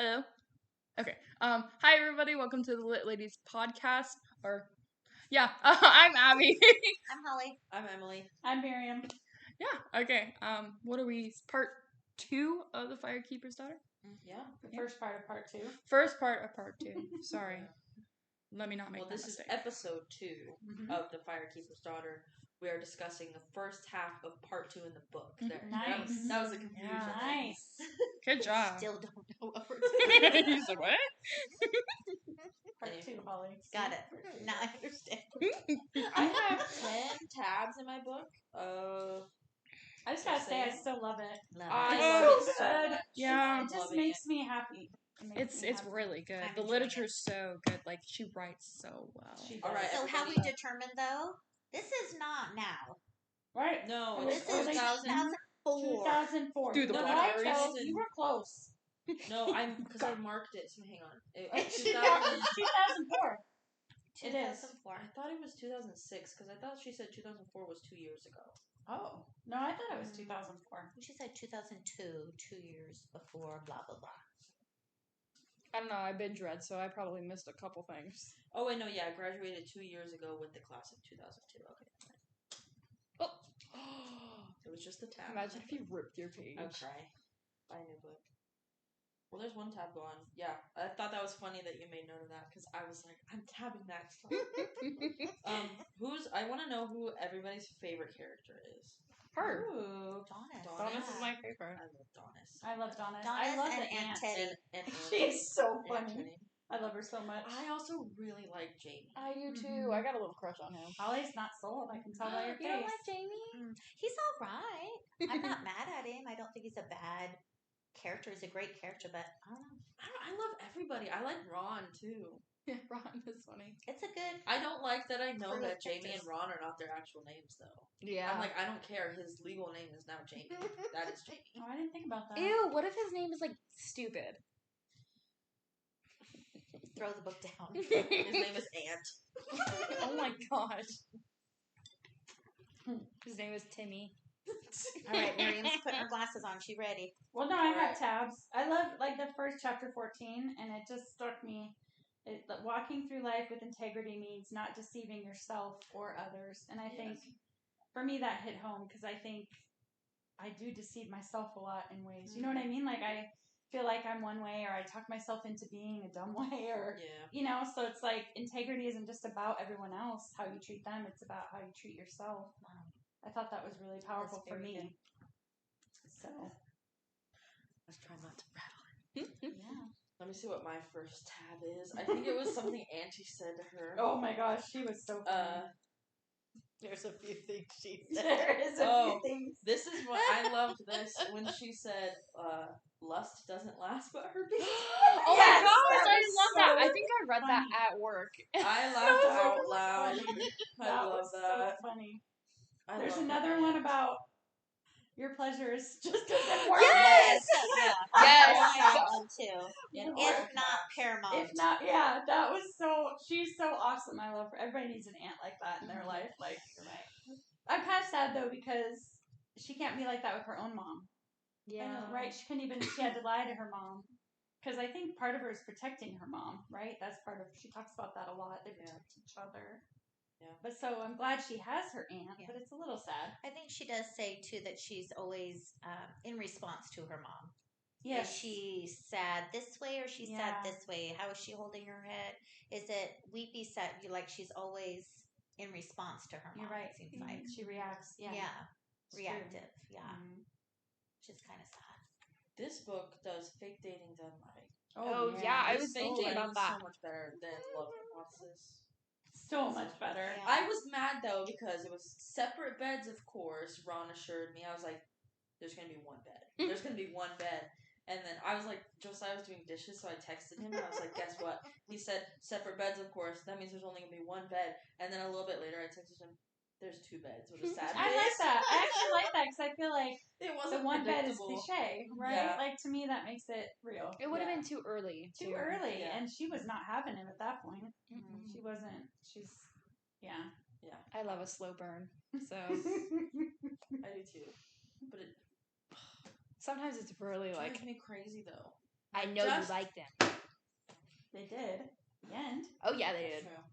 Hello. Okay. Hi everybody. Welcome to the Lit Ladies podcast. I'm Abby. I'm Holly. I'm Emily. I'm Miriam. Yeah. Okay. What are we? Part 2 of the Firekeeper's daughter. Yeah. The first part of part 2. First part of part 2. Sorry. Let me not make that this mistake. is episode 2 of the Firekeeper's daughter. We are discussing the first half of part 2 in the book. There. Nice. That was a confusion. Yeah. Nice. Good job. Still don't know what we're doing. You said what? Part 2, Holly. Got it. Now I understand. I have 10 tabs in my book. I just gotta say, I still love it. I Oh, love it so good. much. Yeah. It just makes me happy. It's really good. I'm The enjoying literature's so good. Like she writes so well. All right. So how we everybody. determined though? This is not now. Right. No, This it's This is 2000. 2004. Through the You're blood. right, though. You were close. No, because I marked it. So hang on. It's 2000. 2004. It is. 2004. I thought it was 2006 because I thought she said 2004 was 2 years ago. Oh. No, I thought it was 2004. She said 2002, 2 years before, blah, blah, blah. I don't know. I binge read, so I probably missed a couple things. Oh, wait, no, yeah. I graduated 2 years ago with the class of 2002. Okay. Oh. It was just a tab. Imagine if you ripped your page. I would cry. Buy a new book. Well, there's one tab gone. Yeah, I thought that was funny that you made note of that because I was like, I'm tabbing that stuff. I want to know who everybody's favorite character is. Her. Ooh. Donis. Donis is my I favorite. love Donis. I love Donis. Donis I love and the Aunt aunt. Teddy. And She's so Aunt funny. Teddy. I love her so much. I also really like Jamie. I do too. I got a little crush on him. Holly's not sold. I can tell by your face. You don't like Jamie? He's all right. I'm not mad at him. I don't think he's a bad character. He's a great character, but I don't know. I love everybody. I like Ron too. Yeah, Ron is funny. It's a good. I don't like that I know Crew of that Jamie and characters. Ron are not their actual names though. Yeah. I'm like, I don't care. His legal name is now Jamie. That is Jamie. Oh, I didn't think about that. Ew, what if his name is like stupid? Throw the book down. His name is Ant. Oh my gosh. His name is Timmy. All right, Miriam's putting her glasses on. She ready? Well, no, I got tabs. I love like the first chapter 14, and it just struck me. Walking through life with integrity means not deceiving yourself or others, and I think for me that hit home because I think I do deceive myself a lot in ways. You know what I mean? Like I feel like I'm one way, or I talk myself into being a dumb way, or you know. So it's like integrity isn't just about everyone else, how you treat them. It's about how you treat yourself. I thought that was really powerful for me. Good. So Let's try not to rattle it. yeah. Let me see what my first tab is. I think it was something Auntie said to her. Oh my gosh, she was so funny. There's a few things she said. There is a few things. This is what I loved this when she said, lust doesn't last but her beast. Oh Yes, my gosh, that I was love so that. I think I read that funny. at work. I laughed out loud. I That love was that. so funny. I There's love another that. one about your pleasures just as important. Yes. Yes. I like that one too. Yeah. If not paramount. If not, yeah, that was so. She's so awesome. I love her. Everybody needs an aunt like that in their life. Like, you're right. I'm kind of sad though because she can't be like that with her own mom. Yeah. Right? She couldn't even. She had to lie to her mom. Because I think part of her is protecting her mom, right? That's part of. She talks about that a lot. They protect each other. Yeah. But so I'm glad she has her aunt, but it's a little sad. I think she does say too that she's always in response to her mom. Yes. Is she sad this way or she sad this way? How is she holding her head? Is it weepy sad? Like she's always in response to her mom. You're right. It seems like. She reacts. Yeah. It's Reactive. true. Yeah. Mhm. Which is kind of sad. This book does fake dating done right. Oh, yeah, I was Fake thinking dating about is that. so much better than Love Hypothesis. So much better. Yeah. I was mad though because it was separate beds, of course. Ron assured me. I was like, there's going to be one bed. There's going to be one bed. And then I was like, Josiah was doing dishes, so I texted him and I was like, guess what? He said, separate beds, of course. That means there's only going to be one bed. And then a little bit later, I texted him, there's two beds with a sad I face. like that. I actually like that because I feel like It the wasn't one bed is predictable. cliche, right? Yeah. Like to me, that makes it real. It would have been too early. Too early, Yeah. and she was not having him at that point. Mm-mm. She wasn't. She's yeah. Yeah. I love a slow burn. So I do too. But it sometimes it's really like drives me crazy though. I know you like them. They did. The end. Oh yeah, they did. True.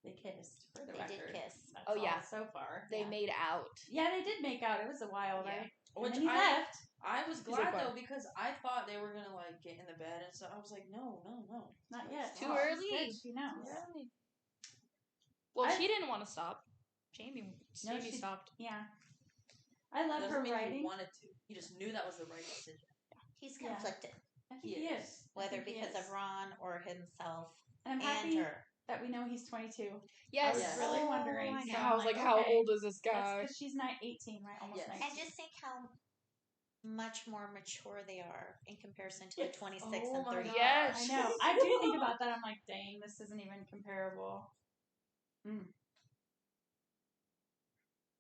They kissed. For the They record. did kiss. That's Oh, yeah. all so far. They made out. Yeah, they did make out. It was a while, Yeah. right? Which And then he left. I was He's like, glad though "What?" because I thought they were gonna like get in the bed and so I was like, no. Not yet. Too She's early. good, she knows. Well, I- she didn't want to stop. Jamie she- stopped. Yeah. I love Doesn't her mean writing. he wanted to. He just knew that was the right decision. He's Yeah. conflicted, I think he is. whether I think he because is. of Ron or himself And I'm and happy her. that we know he's 22. Yes. I was Yes. really Oh, wondering. I So know. I was like, how okay. old is this That's guy? because she's 18, right? Almost Yes. 19. And just think how much more mature they are in comparison to the 26 Oh and my 30. God. Yes. I know. I do think about that. I'm like, dang, this isn't even comparable.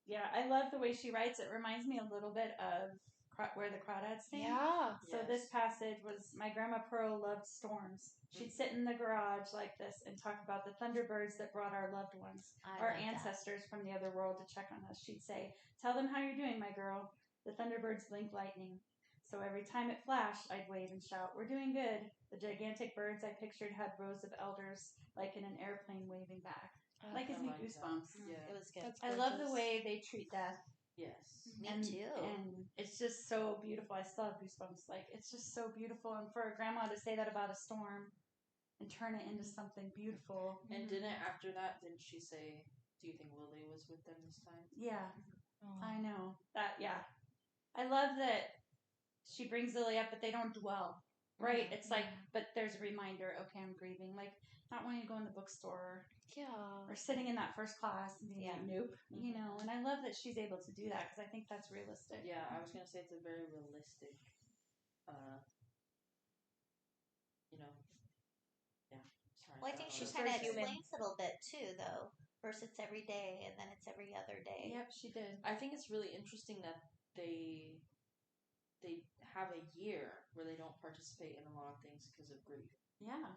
Yeah, I love the way she writes. It reminds me a little bit of Where the Crawdads Sing. Yeah. So this passage was, my grandma Pearl loved storms. She'd sit in the garage like this and talk about the thunderbirds that brought our loved ones, our ancestors from the other world to check on us. She'd say, "Tell them how you're doing, my girl. The thunderbirds blink lightning." So every time it flashed, I'd wave and shout, "We're doing good." The gigantic birds I pictured had rows of elders, like in an airplane waving back. Like gives me like that. goosebumps. Yeah. It was good. That's I love the gorgeous. way they treat death. Yes. Me and, too. And it's just so beautiful. I still have goosebumps. Like, it's just so beautiful. And for a grandma to say that about a storm and turn it into something beautiful. And after that, didn't she say, do you think Lily was with them this time? Yeah. Oh. I know. I love that she brings Lily up, but they don't dwell. Right? It's like, but there's a reminder, okay, I'm grieving. Like, not wanting to go in the bookstore. Yeah. Or sitting in that first class and being like, nope. Mm-hmm. You know, and I love that she's able to do that because I think that's realistic. Yeah, I was gonna say it's a very realistic, you know, yeah. Sorry. Well, I think she She's kind of very human. explains it a little bit too, though. First it's every day, and then it's every other day. Yep, she did. I think it's really interesting that they have a year where they don't participate in a lot of things because of grief. Yeah.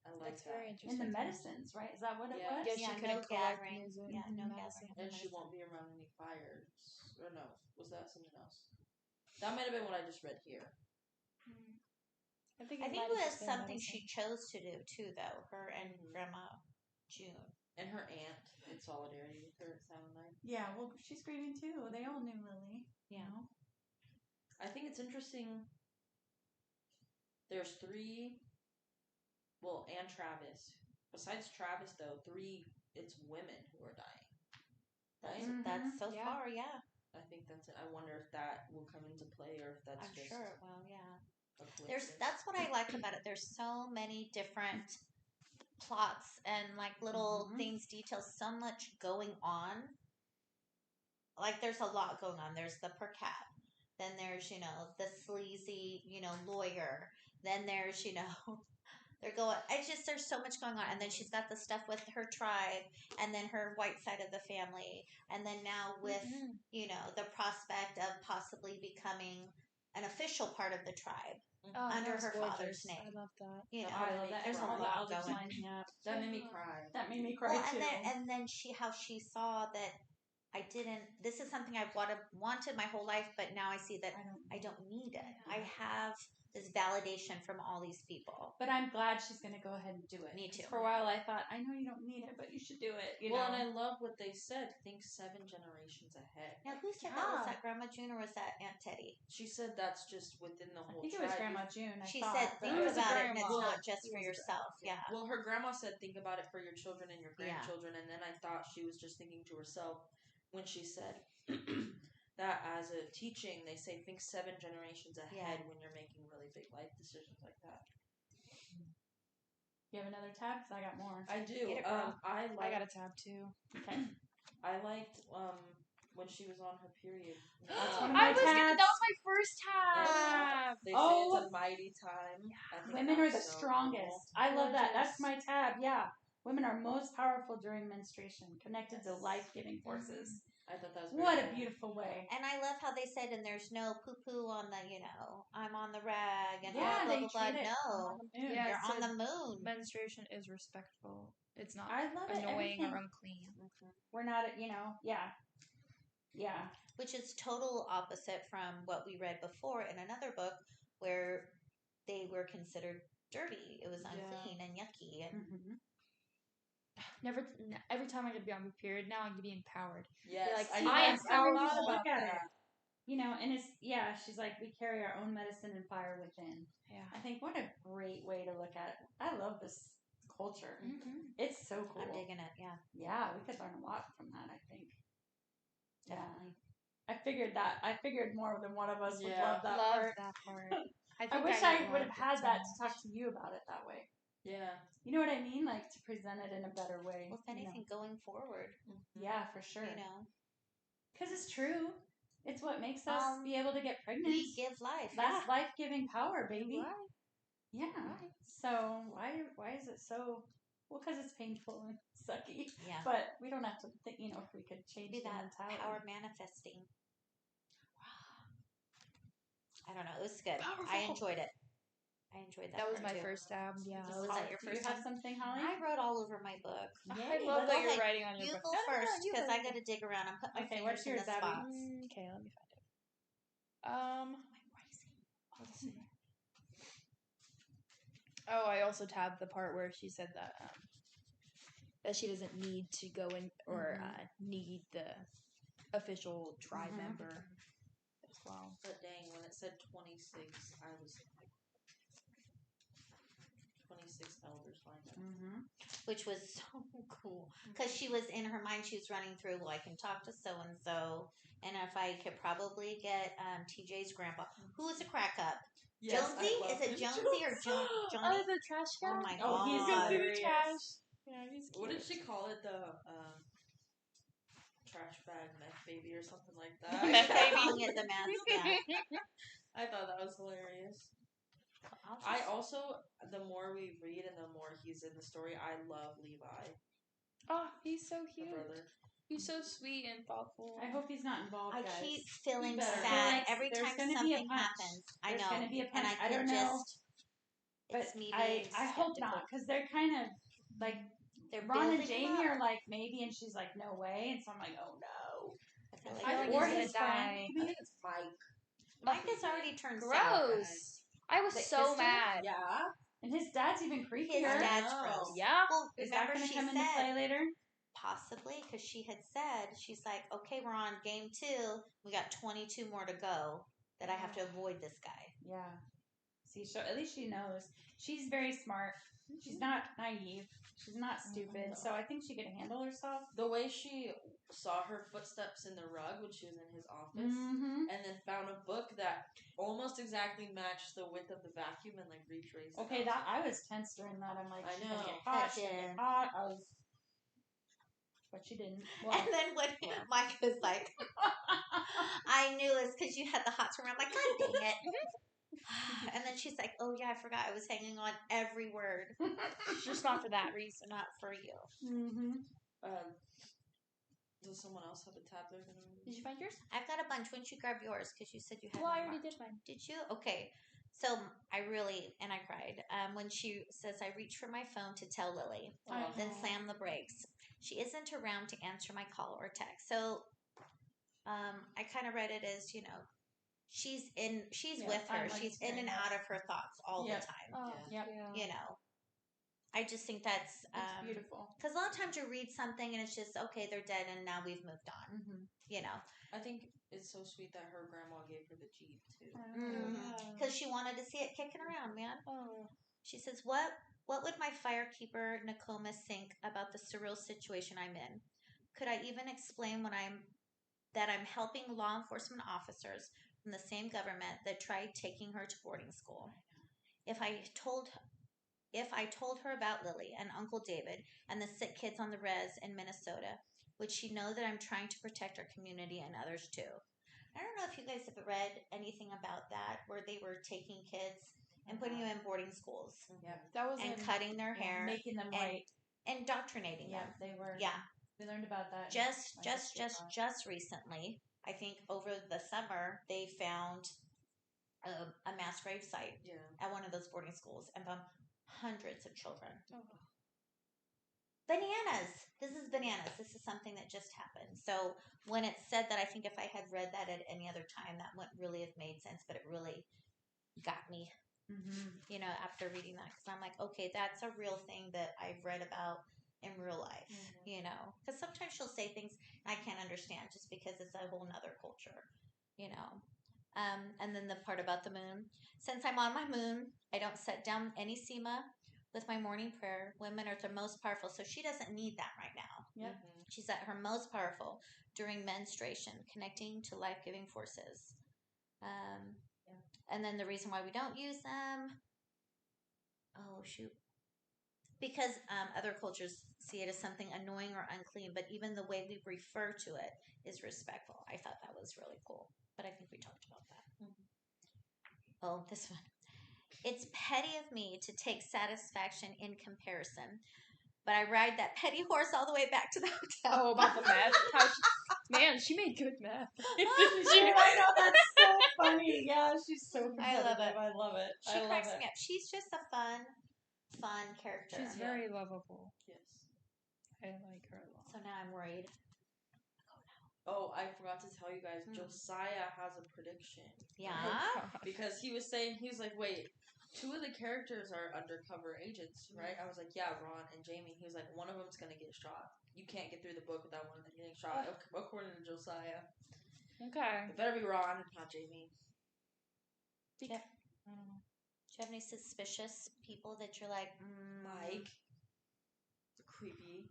I like That's that. very In interesting. the medicines, right? Is that what it Yeah. was? Yeah, she Yeah, couldn't no collect gathering. music. Yeah, no medicine. gathering. And she won't be around any fires. Or no, was that something else? That might have been what I just read here. I think I think might it have was just been something medicine. she chose to do too, though. Her and Grandma June. And her aunt in solidarity with her, it sounded like. Yeah, well, she's grieving too. They all knew Lily. Yeah. You know? I think it's interesting. There's three. Well, and Travis. Besides Travis, though, it's women who are dying. Right? That's so Yeah. far, yeah. I think that's it. I wonder if that will come into play or if that's I'm just sure it will, yeah. a coincidence. That's what I like about it. There's so many different plots and like little things, details, so much going on. Like there's a lot going on. There's the per cap. Then there's, the sleazy, lawyer. Then there's, there's so much going on. And then she's got the stuff with her tribe and then her white side of the family. And then now with, the prospect of possibly becoming an official part of the tribe. Oh, Under that's her gorgeous. father's name. I love that. I love that. There's a All the lot elders going. lining up. That made me cry. That made me cry Well, too. and then how she saw that I didn't. This is something I've wanted my whole life, but now I see that I don't need it. I have this validation from all these people. But I'm glad she's going to go ahead and do it. Me too. For a while, I thought, I know you don't need it, but you should do it. And I love what they said. Think 7 generations ahead. Now, who said that? Was that Grandma June or was that Aunt Teddy? She said that's just within the whole I think it tribe. was Grandma June. She said, think It was a about it, and it's grandma. not just for yourself. Yeah. Well, her grandma said, think about it for your children and your grandchildren. And then I thought she was just thinking to herself when she said that as a teaching, they say think 7 generations ahead when you're making really big life decisions like that. You have another tab? Because I got more. I do. Get it, girl. I got a tab too. Okay. I liked when she was on her period. That's one of my tabs. That was my first tab. They say it's a mighty time. I think Women are the that's so strongest. cool. I love that. That's my tab. Yeah. Women are most powerful during menstruation, connected to life-giving forces. I thought that was What very a cool. beautiful way. And I love how they said, and there's no poo-poo on the, I'm on the rag and Yeah, blah, they blah, blah. treat it No, Yeah, you're it on said the moon. Menstruation is respectful. It's not I love it. annoying Everything. or unclean. We're not, yeah. Yeah. Which is total opposite from what we read before in another book where they were considered dirty. It was Yeah. unclean and yucky. And Every time I get to be on my period, now I can be empowered. Yes, Like, I I know am that's powerful. a lot Look about at that. it. You know, and it's, she's like, we carry our own medicine and fire within. Yeah. I think what a great way to look at it. I love this culture. It's so cool. I'm digging it. Yeah. Yeah, we could learn a lot from that, I think. Definitely. I figured more than one of us would love that part. that part. I wish I would have had that to talk to you about it that way. Yeah. You know what I mean? Like, to present it in a better way. Well, if anything, going forward. Yeah, for sure. You know. Because it's true. It's what makes us be able to get pregnant. We give life. That's life-giving power, baby. Right. Yeah. Right. So why is it so? Well, because it's painful and sucky. Yeah. But we don't have to think. You know, if we could change Be the that mentality. power manifesting. I don't know. It was good. Powerful. I enjoyed it. I enjoyed that. That was part my too. first stab. Yeah. Was that your Do you first have time? something, Holly? I wrote all over my book. I Yay, love let's that you're Okay, writing on your You book. go No, first you because go. I got to dig around and put my Okay, fingers what's in yours, the Abby? spots. Okay, let me find it. Let's see. Oh, I also tabbed the part where she said that she doesn't need to go in or need the official tribe member as well. But dang, when it said 26, I was like, 26 elders lined up. Which was so cool because she was in her mind. She was running through. Well, I can talk to so and so, and if I could probably get TJ's grandpa, who is a crack up. Yes, Jonesy? Is it Jonesy or Johnny? Oh, the trash guy. Oh my Oh, he's god! hilarious. Trash. Yeah, he's cute. What did she call it? The trash bag meth baby or something like that. Meth baby. Calling it the math. Yeah. I thought that was hilarious. I also, the more we read and the more he's in the story, I love Levi, Oh, he's so the cute. brother. He's so sweet and thoughtful. I hope he's not involved, I guys. keep feeling better. sad Like, every there's time gonna be a something punch. happens. I There's know, gonna be a and punch. I I could don't know. just. But It's me I being hope skeptical. not, because they're kind of like They're Ron and building him Jamie up. are like maybe, and she's like no way, and so I'm like oh no. I feel I like feel Or like he's his gonna friend. die. I think it's Mike. Mike has already turned sour. Gross. I was They so kissed her? mad. Yeah. And his dad's even creepier. His dad's know. gross. Yeah. Well, Is that remember going to she come into said play later? possibly because she had said she's like, okay, we're on game 2. We got 22 more to go. That I have to avoid this guy. Yeah. See, so at least she knows. She's very smart. She's not naive. She's not stupid. So I think she can handle herself. The way she saw her footsteps in the rug when she was in his office, Mm-hmm. and then found a book that almost exactly matched the width of the vacuum and like retraced. Okay, that I was tense during that. I'm like, I she's gonna know. get hot. That She's gonna did. get hot. I was, but she didn't. Well, And then when Mike was like, I knew it's because you had the hot term. I'm like, God dang it. And then she's like, oh yeah, I forgot I was hanging on every word. Just not for that reason. Not for you. mm-hmm. Does someone else have a tab they're gonna read? Did you find yours? I've got a bunch. Why don't you grab yours? Because you said you had Well, one I already marked. did mine. Did you? Okay. So I really, and I cried, when she says, I reached for my phone to tell Lily, then slam the brakes. She isn't around to answer my call or text. So I kind of read it as, she's with her. like She's in and out of her thoughts all Yep. the time. Oh, Yep. yeah. I just think that's It's beautiful. because a lot of times you read something and it's just okay, they're dead and now we've moved on. Mm-hmm. I think it's so sweet that her grandma gave her the Jeep too. Because she wanted to see it kicking around, man. Oh. She says, "What would my firekeeper Nokomis think about the surreal situation I'm in? Could I even explain that I'm helping law enforcement officers from the same government that tried taking her to boarding school? If I told her about Lily and Uncle David and the sick kids on the res in Minnesota, would she know that I'm trying to protect our community and others too?" I don't know if you guys have read anything about that, where they were taking kids and putting them in boarding schools Yep. That was and cutting their hair, making them and white. indoctrinating Yeah, them. they were. Yeah, We learned about that. just recently, I think over the summer, they found a mass grave site at one of those boarding schools and found hundreds of children. Bananas. This is bananas. This is something that just happened. So when it said that, I think if I had read that at any other time, that wouldn't really have made sense, but it really got me You know, after reading that, because I'm like, okay, that's a real thing that I've read about in real life. You know, because sometimes she'll say things I can't understand just because it's a whole nother culture. You know, and then the part about the moon. Since I'm on my moon, I don't set down any sema with my morning prayer. Women are the most powerful, so she doesn't need that right now. Yep. She's at her most powerful during menstruation, connecting to life-giving forces. And then the reason why we don't use them, oh shoot, because other cultures see it as something annoying or unclean, but even the way we refer to it is respectful. I thought that was really cool, but I think we talked about that. Oh, this one. It's petty of me to take satisfaction in comparison, but I ride that petty horse all the way back to the hotel. Oh, about the meth? Man, she made good meth. I know, that's so funny. Yeah, she's so competitive. I love it. She cracks me up. She's just a fun character. She's very lovable. Yes. I like her a lot. So now I'm worried. Oh, I forgot to tell you guys, Josiah has a prediction. Yeah? Because he was like, wait, 2 of the characters are undercover agents, right? I was like, yeah, Ron and Jamie. He was like, one of them's going to get shot. You can't get through the book without one of them getting shot, according to Josiah. Okay. It better be Ron, not Jamie. Do you have any suspicious people that you're like, Mike. It's creepy.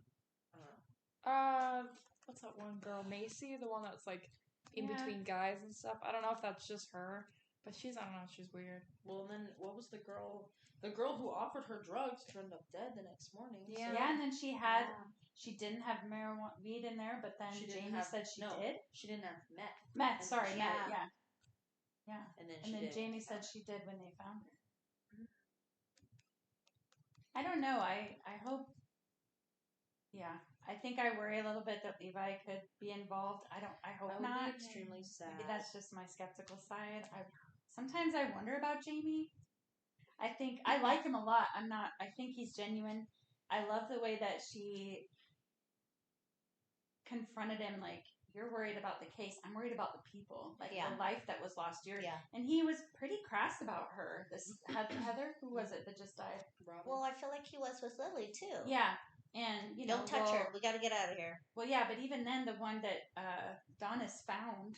What's that one girl? Macy, the one that's like in between guys and stuff. I don't know if that's just her, but I don't know, she's weird. Well, then what was the girl? The girl who offered her drugs turned up dead the next morning. Yeah, and then she didn't have marijuana weed in there, but then Jamie said she did. She didn't have meth. Meth, sorry, meth, yeah. And then Jamie said she did when they found her. I don't know. I hope. Yeah, I think I worry a little bit that Levi could be involved. I hope not. Be extremely sad. Maybe that's just my skeptical side. Sometimes I wonder about Jamie. I think I like him a lot. I think he's genuine. I love the way that she confronted him. Like, you're worried about the case. I'm worried about the people. Like the life that was lost here. Yeah. And he was pretty crass about her. This Heather, who was it that just died? Robin. Well, I feel like he was with Lily too. Yeah. And, don't touch her. We got to get out of here. Well, yeah, but even then, the one that Donis found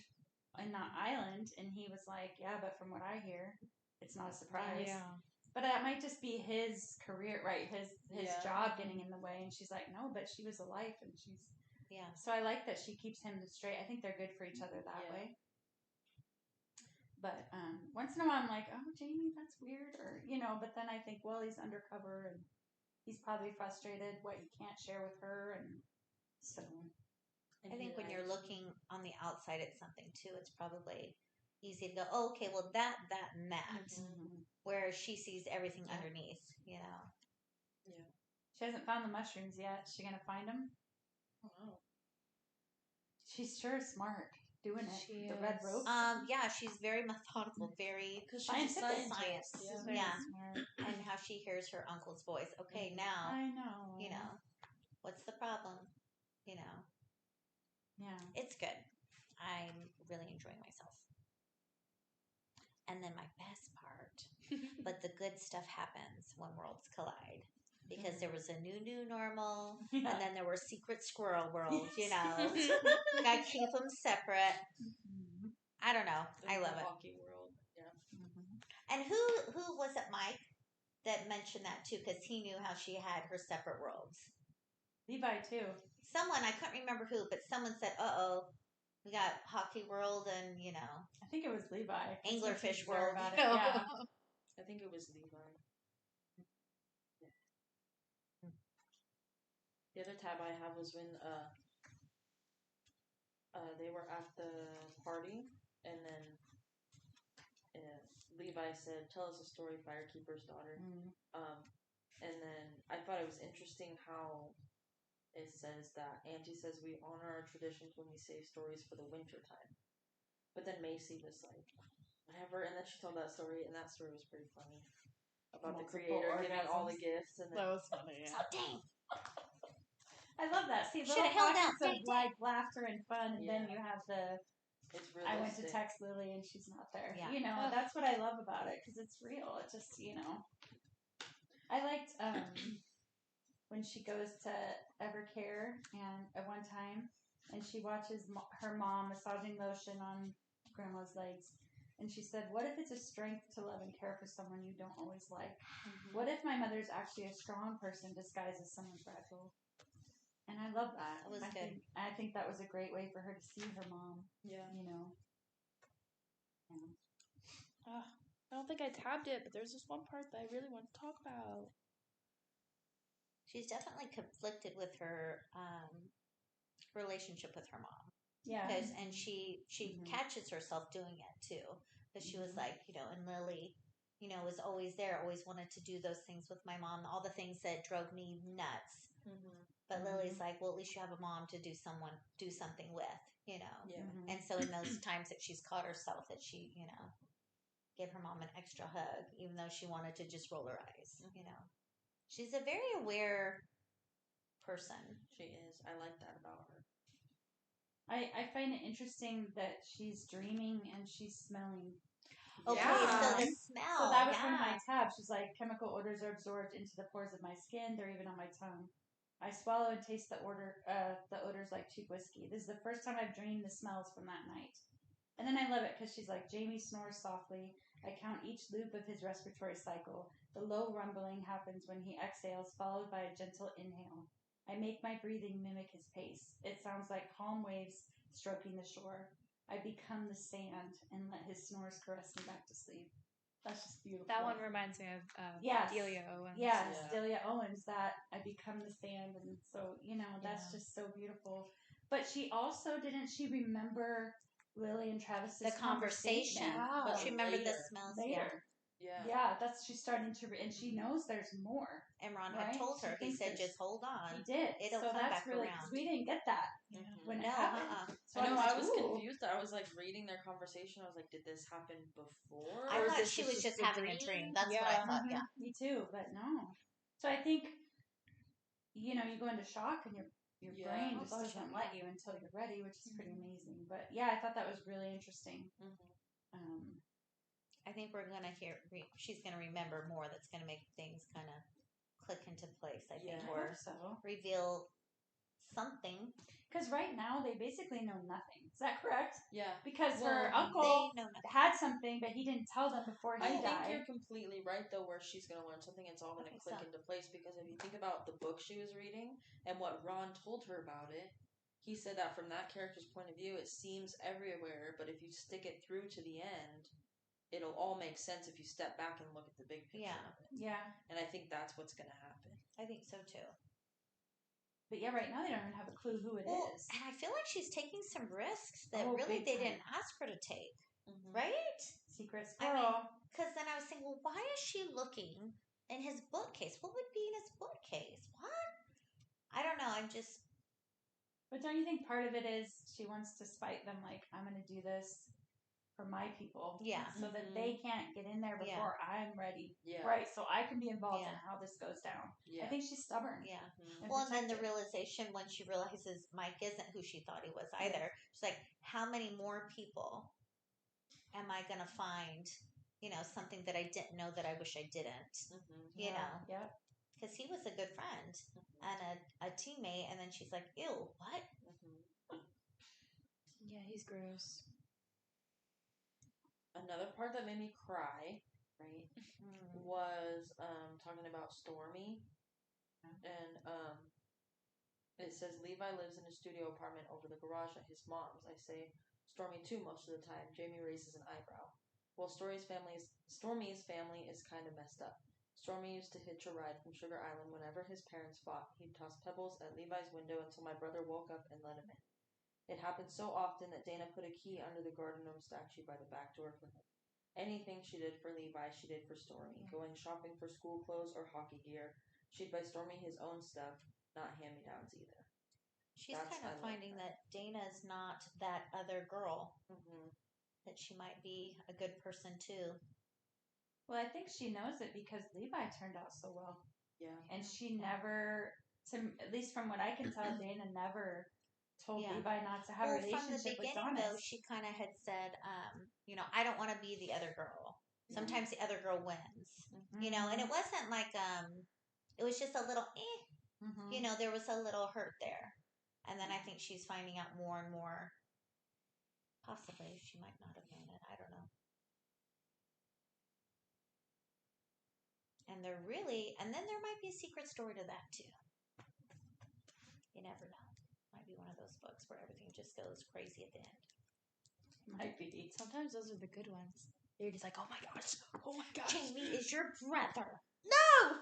in that island, and he was like, yeah, but from what I hear, it's not a surprise. Yeah. But that might just be his career, right? His job getting in the way. And she's like, no, but she was a life, and she's... Yeah. So I like that she keeps him straight. I think they're good for each other that way. But once in a while, I'm like, oh, Jamie, that's weird. Or, but then I think, well, he's undercover, and he's probably frustrated what he can't share with her, and so. I think when you're looking on the outside at something too, it's probably easy to go, oh, okay, well that, and that, where she sees everything underneath, Yeah. She hasn't found the mushrooms yet. Is she gonna find them? I don't know. She's sure smart doing it. The red rope. Yeah, she's very methodical, very scientific. Science. Yeah. And how she hears her uncle's voice. Okay, now I know. What's the problem? Yeah. It's good. I'm really enjoying myself. And then my best part, but the good stuff happens when worlds collide. Because there was a new normal, and then there were secret squirrel worlds, Gotta keep them separate. I don't know. I love it. World. Yeah. And who was it, Mike, that mentioned that too? Because he knew how she had her separate worlds. Levi too. Someone, I couldn't remember who, but someone said, we got hockey world and, I think it was Levi. Anglerfish world. Yeah. I think it was Levi. The other tab I have was when they were at the party, and then Levi said, "Tell us a story, Firekeeper's daughter." And then I thought it was interesting how it says that Auntie says we honor our traditions when we save stories for the winter time. But then Macy was like, whatever, and then she told that story, and that story was pretty funny. About the creator giving all the gifts. And then, that was funny, yeah. So dang. I love that. See, little pockets of like laughter and fun, and then you have the It's I went to realistic. text Lily and she's not there. Yeah. You know, that's what I love about it because it's real. It just, you know. I liked when she goes to Evercare and at one time and she watches her mom massaging lotion on grandma's legs. And she said, what if it's a strength to love and care for someone you don't always like? What if my mother's actually a strong person disguised as someone fragile? And I love that. That was good. I think that was a great way for her to see her mom. Yeah. You know. I don't think I tabbed it, but there's this one part that I really want to talk about. She's definitely conflicted with her relationship with her mom. Yeah. And she catches herself doing it too. Because she was like, you know, and Lily, you know, was always there, always wanted to do those things with my mom, all the things that drove me nuts. But Lily's like, well, at least you have a mom to do something with, you know. Yeah. And so in those times that she's caught herself, that she, you know, gave her mom an extra hug, even though she wanted to just roll her eyes, you know. She's a very aware person. She is. I like that about her. I find it interesting that she's dreaming and she's smelling. Okay, Yeah. so the smell. So that was one of my tabs. She's like, chemical odors are absorbed into the pores of my skin. They're even on my tongue. I swallow and taste the odors like cheap whiskey. This is the first time I've dreamed the smells from that night. And then I love it because she's like, Jamie snores softly. I count each loop of his respiratory cycle. The low rumbling happens when he exhales, followed by a gentle inhale. I make my breathing mimic his pace. It sounds like calm waves stroking the shore. I become the sand and let his snores caress me back to sleep. That's just beautiful. That one reminds me of Yes. Delia Owens. Yes, Yeah. Delia Owens, that I become the sand. And so, you know, that's just so beautiful. But she also, didn't she remember Lily and Travis's the conversation? Yeah. She remembered the Later. smells. Later. Yeah. That's she's starting to, and she knows there's more. And Ron Right? had told her, She he thinks said, there's- just hold on. He did. It'll so come that's back really, around. 'cause we didn't get that when it No, happened. So I know. I was ooh. confused. I was like reading their conversation. I was like, did this happen before? I Or is thought this she was just a having a dream. That's what I thought, yeah. Me too, but no. So I think, you know, you go into shock and your brain just doesn't let you until you're ready, which is pretty amazing. But yeah, I thought that was really interesting. I think we're going to hear, she's going to remember more that's going to make things kind of click into place, I think, Yeah. or I hope so. reveal something. Because right now they basically know nothing. Is that correct? Yeah. Because Well, her uncle They know nothing. had something, but he didn't tell them before he I think died. you're completely right, though, where she's going to learn something. It's all going to click into place, because if you think about the book she was reading and what Ron told her about it, he said that from that character's point of view, it seems everywhere, but if you stick it through to the end, it'll all make sense if you step back and look at the big picture of it. Yeah. And I think that's what's going to happen. I think so, too. But yeah, right now they don't even have a clue who it is. And I feel like she's taking some risks that big really they time. didn't ask her to take. Right? Secret I squirrel. mean, because then I was thinking, well, why is she looking in his bookcase? What would be in his bookcase? What? I don't know. I'm just... But don't you think part of it is she wants to spite them, like, I'm going to do this for my people. Yeah. So that they can't get in there before I'm ready. Yeah. Right? So I can be involved in how this goes down. Yeah. I think she's stubborn. Yeah. And Well, and then the protective. realization when she realizes Mike isn't who she thought he was either. She's like, how many more people am I going to find, you know, something that I didn't know that I wish I didn't, you know? Yep. Because he was a good friend and a teammate, and then she's like, ew, what? Yeah, he's gross. Another part that made me cry, right, was talking about Stormy. And it says Levi lives in a studio apartment over the garage at his mom's. I say Stormy too most of the time. Jamie raises an eyebrow. Well, Stormy's family is kind of messed up. Stormy used to hitch a ride from Sugar Island whenever his parents fought. He'd toss pebbles at Levi's window until my brother woke up and let him in. It happened so often that Dana put a key under the garden gnome statue by the back door for him. Anything she did for Levi, she did for Stormy. Going shopping for school clothes or hockey gear. She'd buy Stormy his own stuff, not hand-me-downs either. She's kind of finding that Dana's not that other girl. That she might be a good person too. Well, I think she knows it because Levi turned out so well. Yeah. And she never, at least from what I can tell, Dana never told Yeah. Levi not to have a Well, from the relationship with beginning, though, Donis. she kind of had said, I don't want to be the other girl. Sometimes the other girl wins, and it wasn't like, it was just a little, there was a little hurt there. And then I think she's finding out more and more. Possibly, she might not have known it. I don't know. And then there might be a secret story to that too. You never know. Might be one of those books where everything just goes crazy at the end. Might be. Sometimes those are the good ones. You're just like, oh my gosh. Jamie is your brother. No!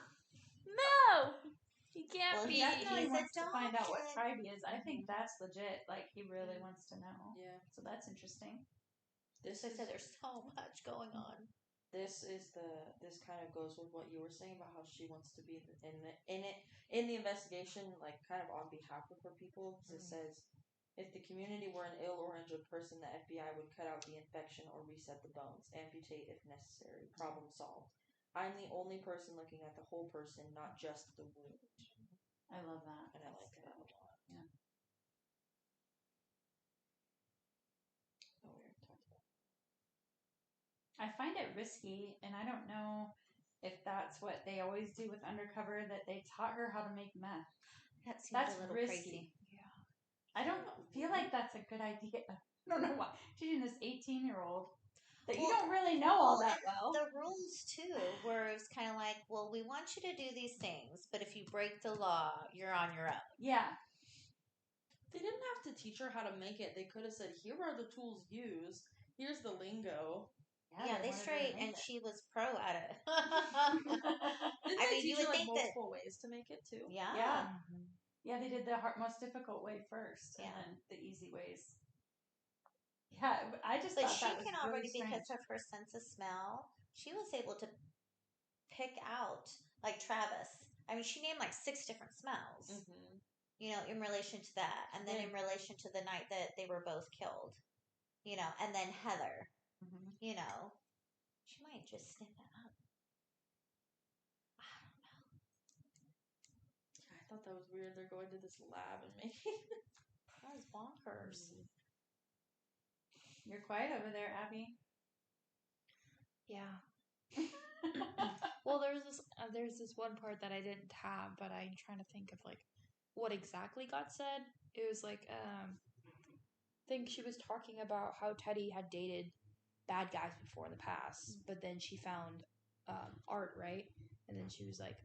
He can't Well, be. He definitely he's wants to find out what adopted. tribe he is. I think that's legit. Like, he really wants to know. Yeah. So that's interesting. I said there's so much going on. This kind of goes with what you were saying about how she wants to be in the investigation, like kind of on behalf of her people. Because it says, if the community were an ill or injured person, the FBI would cut out the infection or reset the bones, amputate if necessary. Problem solved. I'm the only person looking at the whole person, not just the wound. I love that. And I like that a lot. Yeah. Oh, we already talked about. I find it risky, and I don't know if that's what they always do with Undercover, that they taught her how to make meth. That seems That's a little risky. crazy. Yeah. I don't feel like that's a good idea. I don't know why. Teaching this 18-year-old that you don't really know all that well. The rules, too, where it's kind of like, well, we want you to do these things, but if you break the law, you're on your own. Yeah. They didn't have to teach her how to make it. They could have said, here are the tools used. Here's the lingo. Yeah, they straight, and she was pro at it. Didn't they teach you would her, think multiple ways to make it, too? Yeah. Yeah. Yeah, they did the most difficult way first, and Yeah. then the easy ways. Yeah, I just But thought she that was can really already, strange. because of her sense of smell, she was able to pick out, like Travis. I mean, she named like 6 different smells, in relation to that. And then in relation to the night that they were both killed, and then Heather, she might just sniff it up. I don't know. I thought that was weird. They're going to this lab and making That was bonkers. You're quiet over there, Abby. Yeah. Well, there's this one part that I didn't have, but I'm trying to think of like what exactly got said. It was like I think she was talking about how Teddy had dated bad guys before in the past, but then she found Art, right? And then she was like,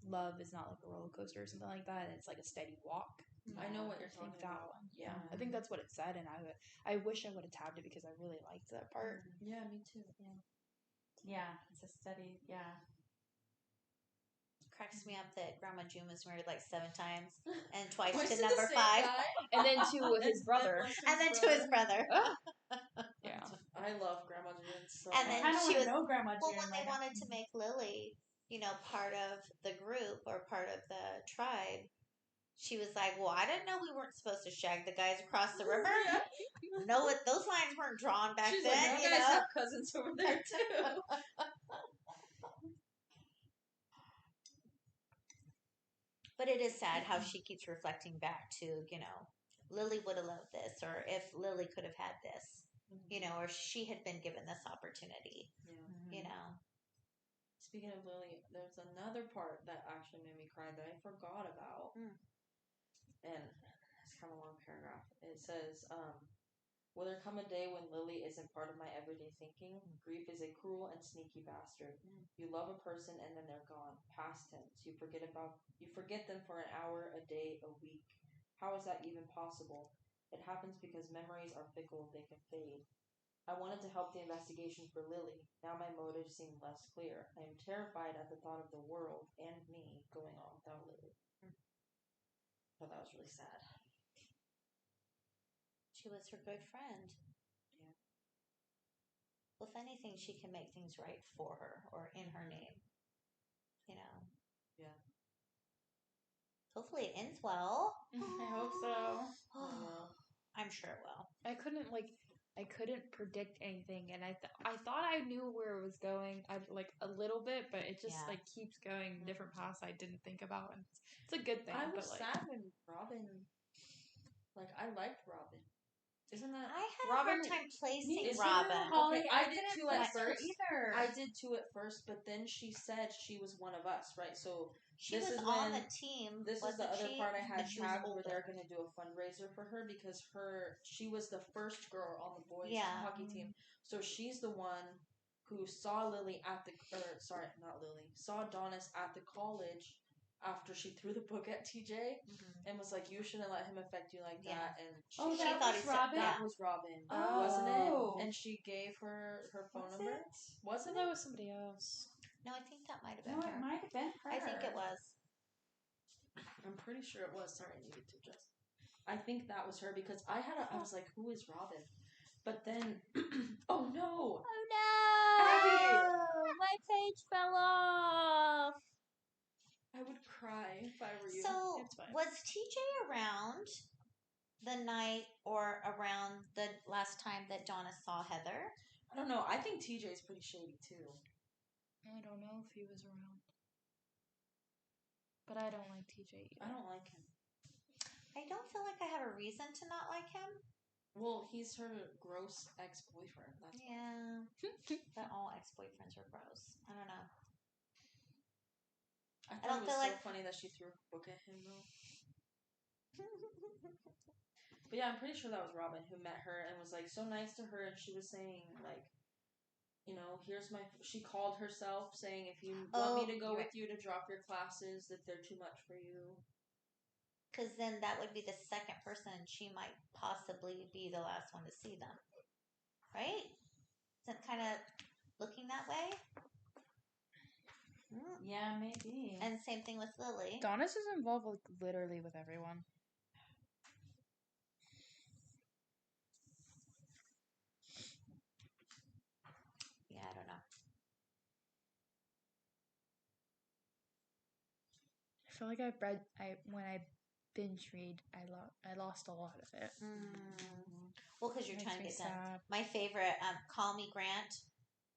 love is not like a roller coaster or something like that, and it's like a steady walk. I know what you're I think talking that about. one. Yeah, I think that's what it said, and I wish I would have tabbed it because I really liked that part. Yeah, me too. Yeah, it's a study. Yeah. Cracks me up that Grandma June was married like 7 times, and twice Twice to to the number same 5, guy? And then to his brother. and then to his brother. Yeah. I love Grandma June so And I then kind of she want to was know Grandma June. when they wanted to make Lily, part of the group or part of the tribe. She was like, "Well, I didn't know we weren't supposed to shag the guys across the river. No, those lines weren't drawn back She's then. like, you guys have cousins over there too." But it is sad how she keeps reflecting back to, Lily would have loved this, or if Lily could have had this, or she had been given this opportunity, Speaking of Lily, there's another part that actually made me cry that I forgot about. And it's kind of a long paragraph. It says, will there come a day when Lily isn't part of my everyday thinking? Grief is a cruel and sneaky bastard. You love a person and then they're gone. Past tense. You forget them for an hour, a day, a week. How is that even possible? It happens because memories are fickle, they can fade. I wanted to help the investigation for Lily. Now my motives seem less clear. I am terrified at the thought of the world and me going on without Lily. But that was really sad. She was her good friend. Yeah. Well, if anything, she can make things right for her or in her name. Yeah. Hopefully it ends well. I hope so. I'm sure it will. I couldn't predict anything, and I thought I knew where it was going, like a little bit, but it just like keeps going different paths I didn't think about, and it's a good thing. I was but, sad when Robin Like, I liked Robin. Isn't that... I had Robin, a hard time placing is Robin. Holly, Okay, I did didn't too place at her first. either. I did too at first, but then she said she was one of us, right? So She this was is on when... the team. This is the wasn't other she? part I had But she was tagged where older. they're going to do a fundraiser for her because she was the first girl on the boys Yeah. hockey team. So she's the one who saw Lily at the... Or, sorry, not Lily. Saw Adonis at the college after she threw the book at TJ and was like, you shouldn't let him affect you like Yeah. that. And she that was was Robin? That was Robin, Oh. wasn't it? And she gave her phone Was number. it? Wasn't That it? was somebody else. No, I think that might have been No, her. it might have been her. I think it was. I'm pretty sure it was. Sorry, I needed to adjust. I think that was her because I was like, who is Robin? But then, oh no! Oh no! My page fell off. I would cry if I were you. So, It's fine. was TJ around the night or around the last time that Donna saw Heather? I don't know. I think TJ's pretty shady too. I don't know if he was around. But I don't like TJ either. I don't like him. I don't feel like I have a reason to not like him. Well, he's her gross ex-boyfriend. That's Yeah. But all ex-boyfriends are gross. I don't know. I don't thought it was feel so like- funny that she threw a book at him though. But yeah, I'm pretty sure that was Robin who met her and was like so nice to her, and she was saying like, you know, here's my... She called herself saying, if you want me to go with you to drop your classes, that they're too much for you. Because then that would be the second person, and she might possibly be the last one to see them. Right? Isn't it kind of looking that way? Yeah, maybe. And same thing with Lily. Donis is involved with literally with everyone. Yeah, I don't know. I feel like when I binge read, I lost a lot of it. Well, because you're Makes trying to me get done. sad. My favorite, Call Me Grant.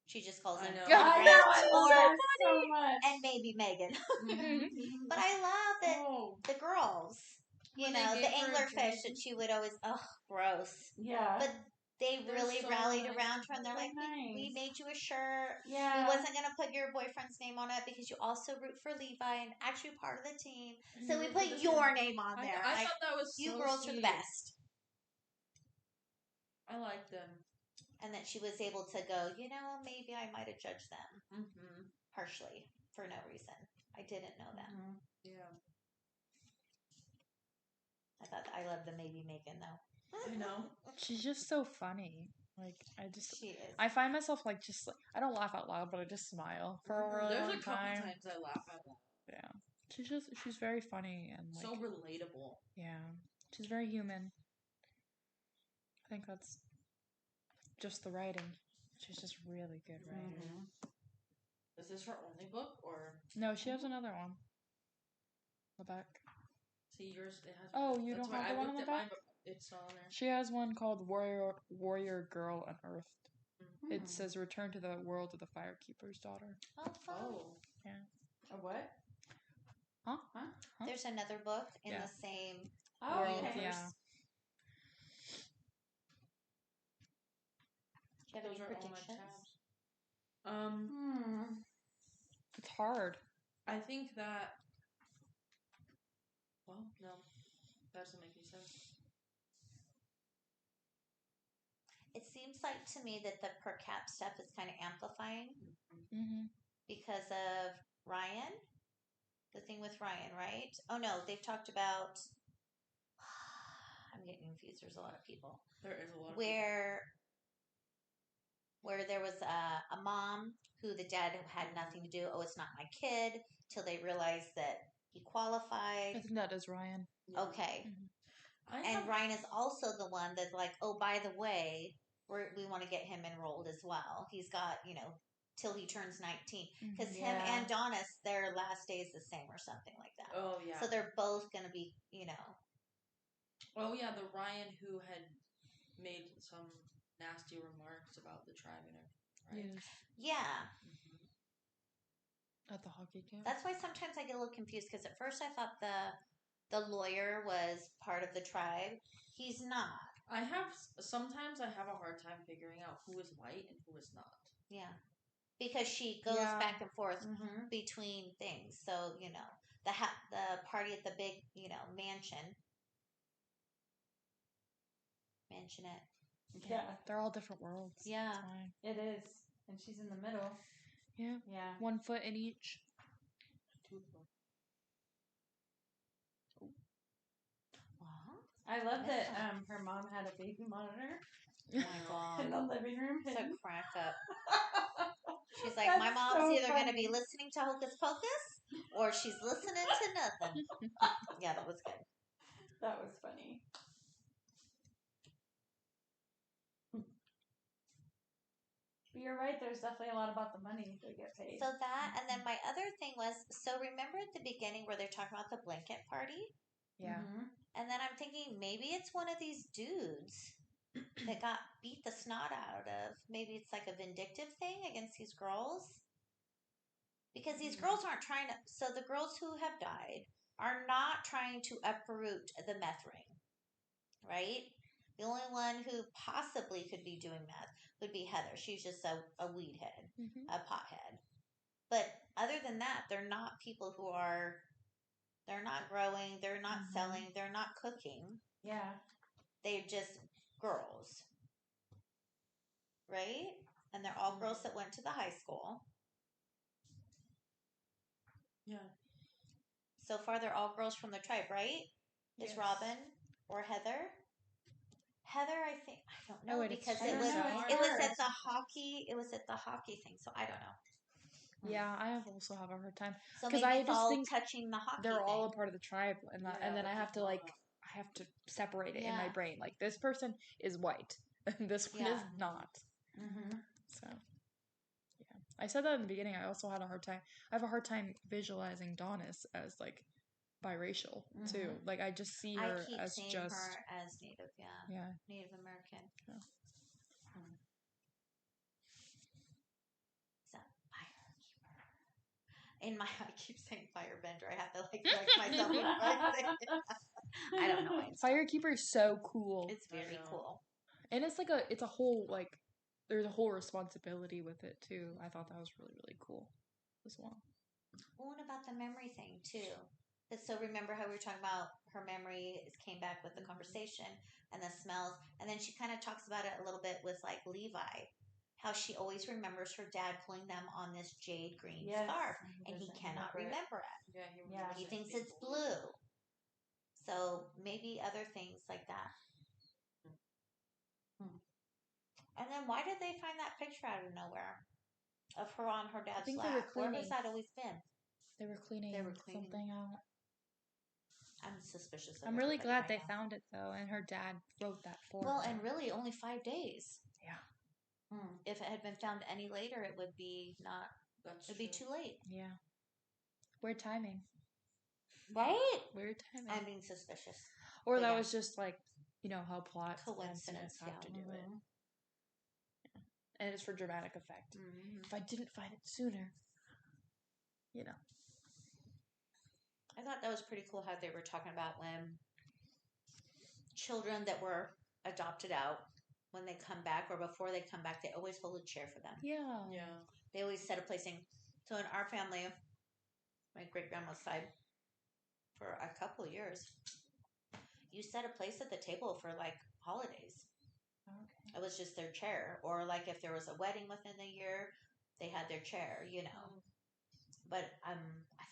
She just calls him I know. Call Me I Grant. know, I love Or- that so much. and maybe Megan. But I love that the girls, When you they know, the gave her a anglerfish drink. that she would always, gross. Yeah. But they They're really so rallied nice. around her, and they're So like, we nice. made you a shirt. Yeah. We wasn't going to put your boyfriend's name on it because you also root for Levi and actually part of the team. So we put your name on there. I Like, thought that was you so girls sweet. are the best. I like them. And that she was able to go, you know, maybe I might have judged them Mm-hmm. harshly for no reason. I didn't know them. Yeah. I love the maybe Megan though. I know. She's just so funny. Like She is. I find myself like I don't laugh out loud, but I just smile for a really There's long a couple time. times I laugh out loud. Yeah, she's very funny and like So relatable. yeah, she's very human. I think that's just the writing. She's just really good writer. Is this her only book or? No, she has another one. The back. See yours. It has. Oh, you that's don't why have I the one looked on the at back? mine, but it's not on there. She has one called Warrior Girl Unearthed. It says Return to the World of the Firekeeper's Daughter. Oh, fun. Oh. Yeah. A what? Huh? There's another book in the same Oh, World, okay. yeah. Do you have Those any are all my predictions? tabs. It's hard. I think that. Well, no, that doesn't make any sense. It seems like to me that the per cap stuff is kind of amplifying Mm-hmm. because of Ryan. The thing with Ryan, right? Oh no, they've talked about. I'm getting confused. There's a lot of people. There is a lot of Where there was a mom who the dad had nothing to do. Oh, it's not my kid. Till they realized that he qualified. I think that is Ryan. Yeah. Okay. I And have, Ryan is also the one that's like, oh, by the way, we want to get him enrolled as well. He's got, till he turns 19. Because him and Donis, their last day is the same or something like that. Oh, yeah. So they're both going to be, Oh, yeah, the Ryan who had made some nasty remarks about the tribe and everything, right? Yes. Yeah. At the hockey camp. That's why sometimes I get a little confused because at first I thought the lawyer was part of the tribe. He's not. Sometimes I have a hard time figuring out who is white and who is not. Yeah. Because she goes back and forth between things. So, the party at the big, mansionette. Yeah. They're all different worlds. Yeah. It is. And she's in the middle. Yeah. Yeah. 1 foot in each. Wow. I love that her mom had a baby monitor. Oh my god. In the living room. It's a crack up. She's like, my mom's either going to be listening to Hocus Pocus or she's listening to nothing. Yeah, that was good. That was funny. But you're right, there's definitely a lot about the money they get paid. So that, and then my other thing was, so remember at the beginning where they're talking about the blanket party? Yeah. And then I'm thinking maybe it's one of these dudes that got beat the snot out of. Maybe it's like a vindictive thing against these girls. Because these girls aren't trying to, so the girls who have died are not trying to uproot the meth ring, right? The only one who possibly could be doing meth would be Heather. She's just a weed head, a pothead. But other than that, they're not people who are, they're not growing, they're not selling, they're not cooking. Yeah. They're just girls, right? And they're all girls that went to the high school. Yeah. So far, they're all girls from the tribe, right? Is Robin or Heather? Heather, I think, I don't know, because it was at the hockey. It was at the hockey thing, so I don't know. Yeah, I also have a hard time because I just think touching the hockey. They're all a part of the tribe, and then I have to separate it in my brain. Like, this person is white, and this one is not. So, yeah, I said that in the beginning. I also had a hard time. I have a hard time visualizing Donis as like biracial too. Like, I just see her as seeing just her as Native, Native American. Yeah. I keep saying firebender. I have to correct myself. I don't know. Firekeeper is so cool. It's very cool, and it's like it's a whole there's a whole responsibility with it too. I thought that was really, really cool as well. Well, and about the memory thing too. So remember how we were talking about her memory came back with the conversation and the smells, and then she kind of talks about it a little bit with like Levi. How she always remembers her dad pulling them on this jade green scarf, and he cannot remember it. Yeah, he thinks it's blue. So maybe other things like that. And then why did they find that picture out of nowhere of her on her dad's lap? Where has that always been? They were cleaning something out. I'm suspicious of I'm really glad they found it, though, and her dad wrote that for her. Well, and really only 5 days. Yeah. If it had been found any later, it would be be too late. Yeah. Weird timing. Right? Weird timing. I'm being suspicious. Or that was just like, how plot coincidence have to do it. Yeah. And it's for dramatic effect. If I didn't find it sooner, I thought that was pretty cool how they were talking about when children that were adopted out, when they come back or before they come back, they always hold a chair for them. Yeah. Yeah. They always set a placing. So in our family, my great-grandma's side, for a couple of years, you set a place at the table for like holidays. Okay. It was just their chair. Or like if there was a wedding within the year, they had their chair, But I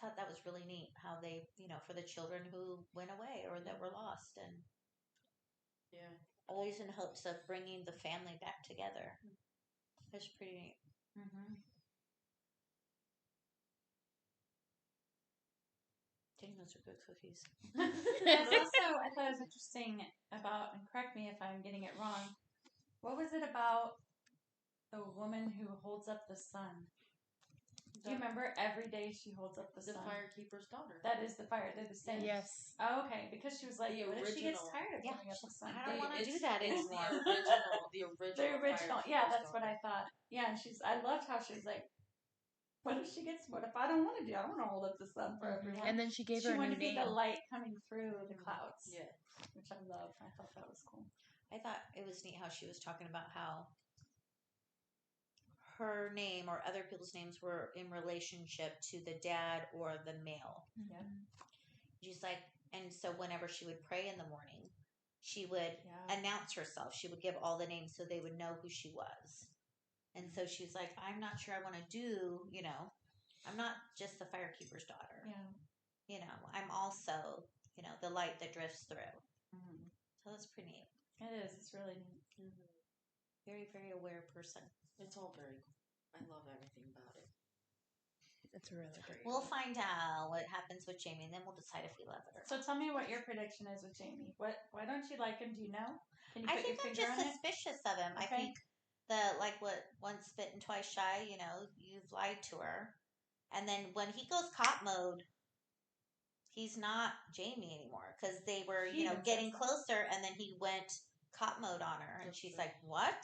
thought that was really neat how they, for the children who went away or that were lost, and always in hopes of bringing the family back together. It's pretty neat. Dang, those are good cookies. Also, I thought it was interesting about, and correct me if I'm getting it wrong, what was it about the woman who holds up the sun? Do you remember every day she holds up the sun? The Firekeeper's daughter. That is the fire. They're the same. Yes. Oh, okay. Because she was like, what if she gets tired of holding up the sun? I don't want to do that anymore. The original. Yeah, that's what I thought. Yeah, and I loved how she was like, What if she gets? What if I don't want to do? I don't want to hold up the sun for everyone. And then she gave her She a wanted new to be name. the light coming through the clouds. Yeah. Which I love. I thought that was cool. I thought it was neat how she was talking about how her name or other people's names were in relationship to the dad or the male. Yeah. She's like, and so whenever she would pray in the morning, she would announce herself. She would give all the names so they would know who she was. And so she's like, I'm not sure I want to do, I'm not just the Firekeeper's daughter. Yeah. I'm also, the light that drifts through. Mm-hmm. So that's pretty neat. It is. It's really neat. Mm-hmm. Very, very aware person. It's all very cool. I love everything about it. It's really great. We'll find out what happens with Jamie, and then we'll decide if we love it or not. So tell me what your prediction is with Jamie. Why don't you like him? Do you know? Can you I put think your I'm finger just on it? suspicious of him. Okay. I think what once bitten, twice shy, you've lied to her. And then when he goes cop mode, he's not Jamie anymore because they were, getting closer, and then he went cop mode on her, and she's like, "What?"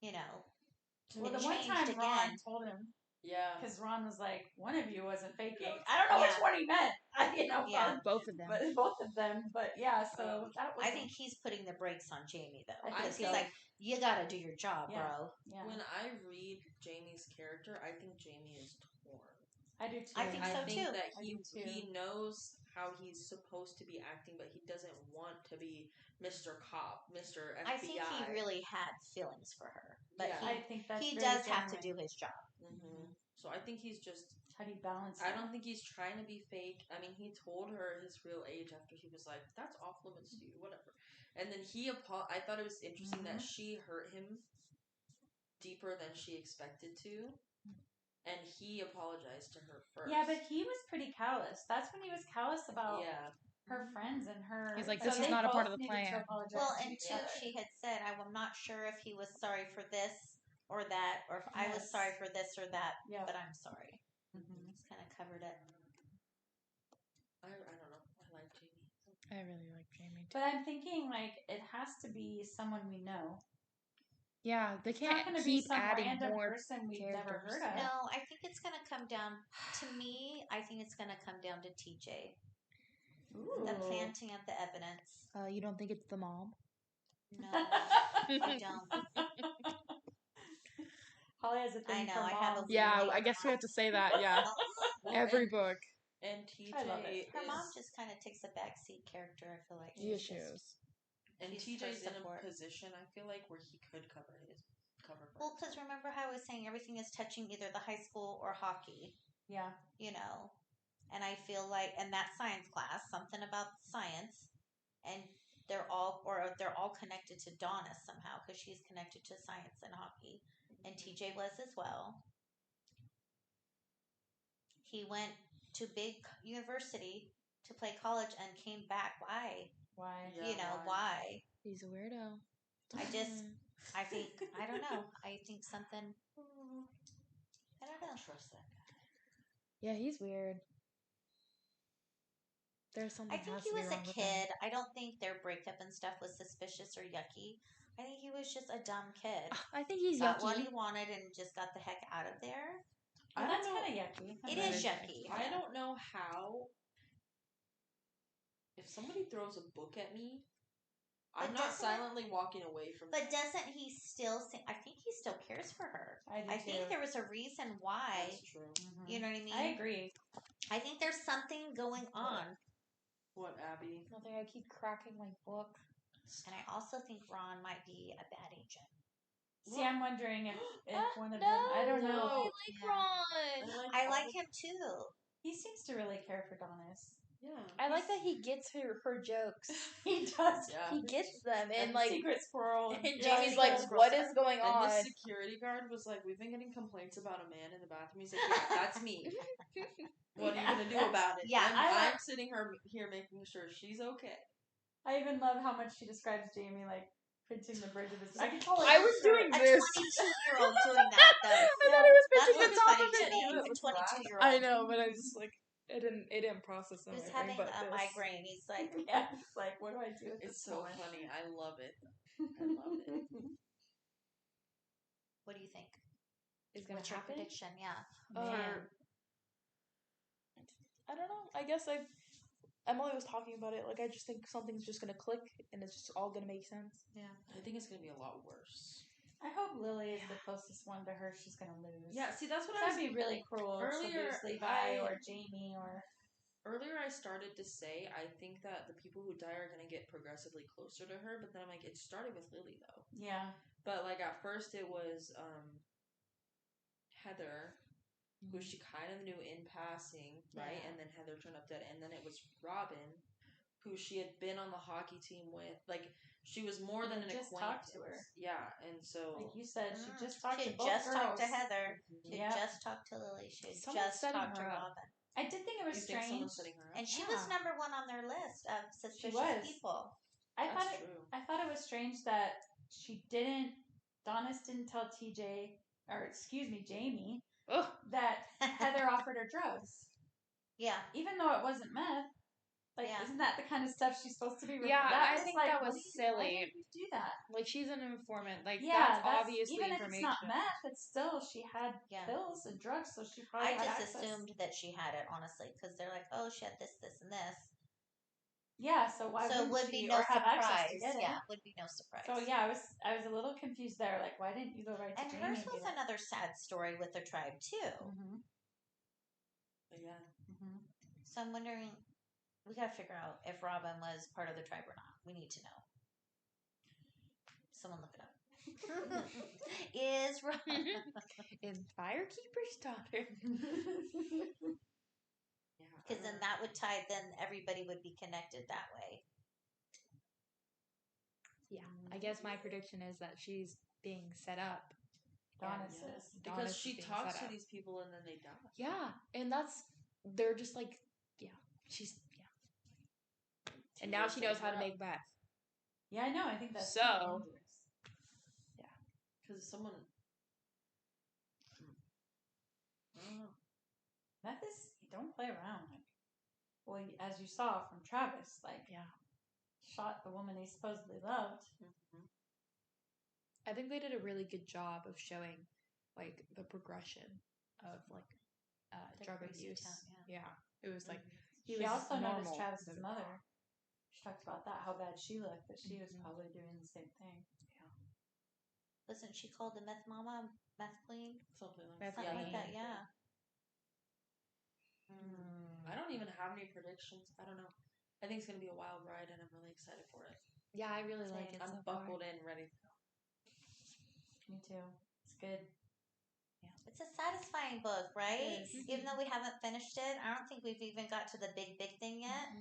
Well, it the one time changed Ron again. told him, Yeah. because Ron was like, one of you wasn't faking. I don't know which one he meant. Both of them. But both of them. But yeah, so that was. I think he's putting the brakes on Jamie though, I because think he's so. like, "You got to do your job, Yeah. bro." Yeah. When I read Jamie's character, I think Jamie is torn. I do too. I think so too. That I do too. he knows how he's supposed to be acting, but he doesn't want to be Mr. Cop, Mr. FBI. I think he really had feelings for her, but Yeah. I think that's he very does have to genuine. do his job. Mm-hmm. So I think he's just. How do you balance I it? don't think he's trying to be fake. I mean, he told her his real age after he was like, "That's off limits to you, whatever." And then I thought it was interesting that she hurt him deeper than she expected to, and he apologized to her first. Yeah, but he was pretty callous. That's when he was callous about her friends and her. He's like, so this is they not a part both of the needed to plan. apologize Well, to and each two, other. she had said, "I'm not sure if he was sorry for this or that, or if I was sorry for this or that, but I'm sorry." Just kind of covered it. I don't know. I like Jamie. I really like Jamie too. But I'm thinking like it has to be someone we know. Yeah, they It's can't not going to keep be some adding random more person we've never characters. heard of. No, I think it's going to come down to me. I think it's going to come down to TJ. Ooh. The planting of the evidence. You don't think it's the mom? No, I don't. Holly has a thing for moms. I have a Yeah, I guess we have to say that. Yeah, every book. And TJ, I love it. Her mom just kind of takes a backseat character. I feel like Yeah, she is. And she's TJ's in a support. position, I feel like, where he could cover for Well, because remember how I was saying everything is touching either the high school or hockey. Yeah. And I feel like, and that science class, something about science, and they're all connected to Donna somehow because she's connected to science and hockey, and TJ was as well. He went to big university to play college and came back. Why? Why? Yeah, Why? He's a weirdo. I think, I don't know. I think something, I don't know. Trust that guy. Yeah, he's weird. There's something. I think he was a kid. I don't think their breakup and stuff was suspicious or yucky. I think he was just a dumb kid. I think he's got yucky. what he wanted and just got the heck out of there. Well, that's kind of yucky. It is yucky. I don't know how. If somebody throws a book at me, I'm not silently walking away from. But doesn't he still? I think he still cares for her. I think there was a reason why. That's true. Mm-hmm. You know what I mean? I agree. I think there's something going on. What, Abby? Nothing. I keep cracking my book. And I also think Ron might be a bad agent. See, I'm wondering if one of them. I don't know. I like Ron. I like him too. He seems to really care for Donis. Yeah. I like that he gets her jokes. He does. Yeah. He gets them, and like Secret Squirrel. and Jamie's like, "What is going on?" And the security guard was like, "We've been getting complaints about a man in the bathroom." He's like, "Yeah, that's me. What are you gonna do about it?" Yeah, I'm sitting here making sure she's okay. I even love how much she describes Jamie like pinching the bridge of his. I was doing A this. 22-year-old doing that though. I thought I was That's pinching the what's top funny of to it. me. A 22-year-old. I know, but I just like it didn't process He was anything. having But a this. migraine. He's like, Yeah, it's like, what do I do? It's so funny. I love it. I love it. "What do you think?" is going What's to your happen. prediction? Yeah. Man. I don't know. I guess Emily was talking about it. Like, I just think something's just going to click and it's just all going to make sense. Yeah. I think it's going to be a lot worse. I hope Lily is the closest one to her. She's gonna lose. Yeah, see, that's what I was... That'd be really cruel Earlier, to lose Levi or Jamie or... Earlier I started to say I think that the people who die are going to get progressively closer to her, but then I'm like, it started with Lily, though. Yeah. But, like, at first it was Heather, who she kind of knew in passing, right? Yeah. And then Heather turned up dead. And then it was Robin, who she had been on the hockey team with. Like, she was more than an just acquaintance. talked to her. Yeah, and so... Like you said, she just talked She to had both just girls. talked to Heather. She Yeah. had just talked to Lily. She had Someone's just setting talked to her up. Robin. I did think it was You think strange. someone's setting her up? And she was Yeah. number one on their list of She suspicious was. people. That's true. I thought it was strange that Donis didn't tell Jamie, Ugh. that Heather offered her drugs. Yeah. Even though it wasn't meth. Like, Yeah. isn't that the kind of stuff she's supposed to be? Yeah, I think that was Why silly. did you do that? Like, she's an informant. Like, Yeah, that's obviously even information. if it's not meth, it's still, she had Yeah. pills and drugs, so she probably I had just access. assumed that she had it, honestly, because they're like, oh, she had this, this, and this. Yeah, so why So it wouldn't would she be no or have access surprise. to get it? Yeah, would be no surprise. So yeah, I was a little confused there. Like, why didn't you go right to And Jamie? hers was another sad story with the tribe too. Mm-hmm. But yeah. Mm-hmm. So I'm wondering, we got to figure out if Robin was part of the tribe or not. We need to know. Someone look it up. Is Robin Is Firekeeper's daughter? Yeah. Because then that would tie. Then everybody would be connected that way. Yeah. I guess my prediction is that she's being set up. Donis Yeah. is. Because Donis she is being talks set to up. these people and then they die. Yeah. And they're just like, yeah. She's, yeah. And now she knows how to make meth. Yeah, I know. I think that's So- dangerous. Because someone... I don't know. Meth is, you don't play around. Like, well, as you saw from Travis, like, Yeah. shot the woman he supposedly loved. Mm-hmm. I think they did a really good job of showing, like, the progression of, like, The drug crazy abuse. town, Yeah. It was like, he She was also noticed normal. Travis's mother. She talked about that, how bad she looked, that she was Mhm. probably doing the same thing. Wasn't she called the meth mama, meth queen, Something like Meth that. something like queen. that? Yeah. I don't even have any predictions. I don't know. I think it's going to be a wild ride and I'm really excited for it. Yeah, I really like it. I'm so far. buckled in, ready to go. Me too. It's good. It's a satisfying book, right? It is. Even though we haven't finished it, I don't think we've even got to the big thing yet.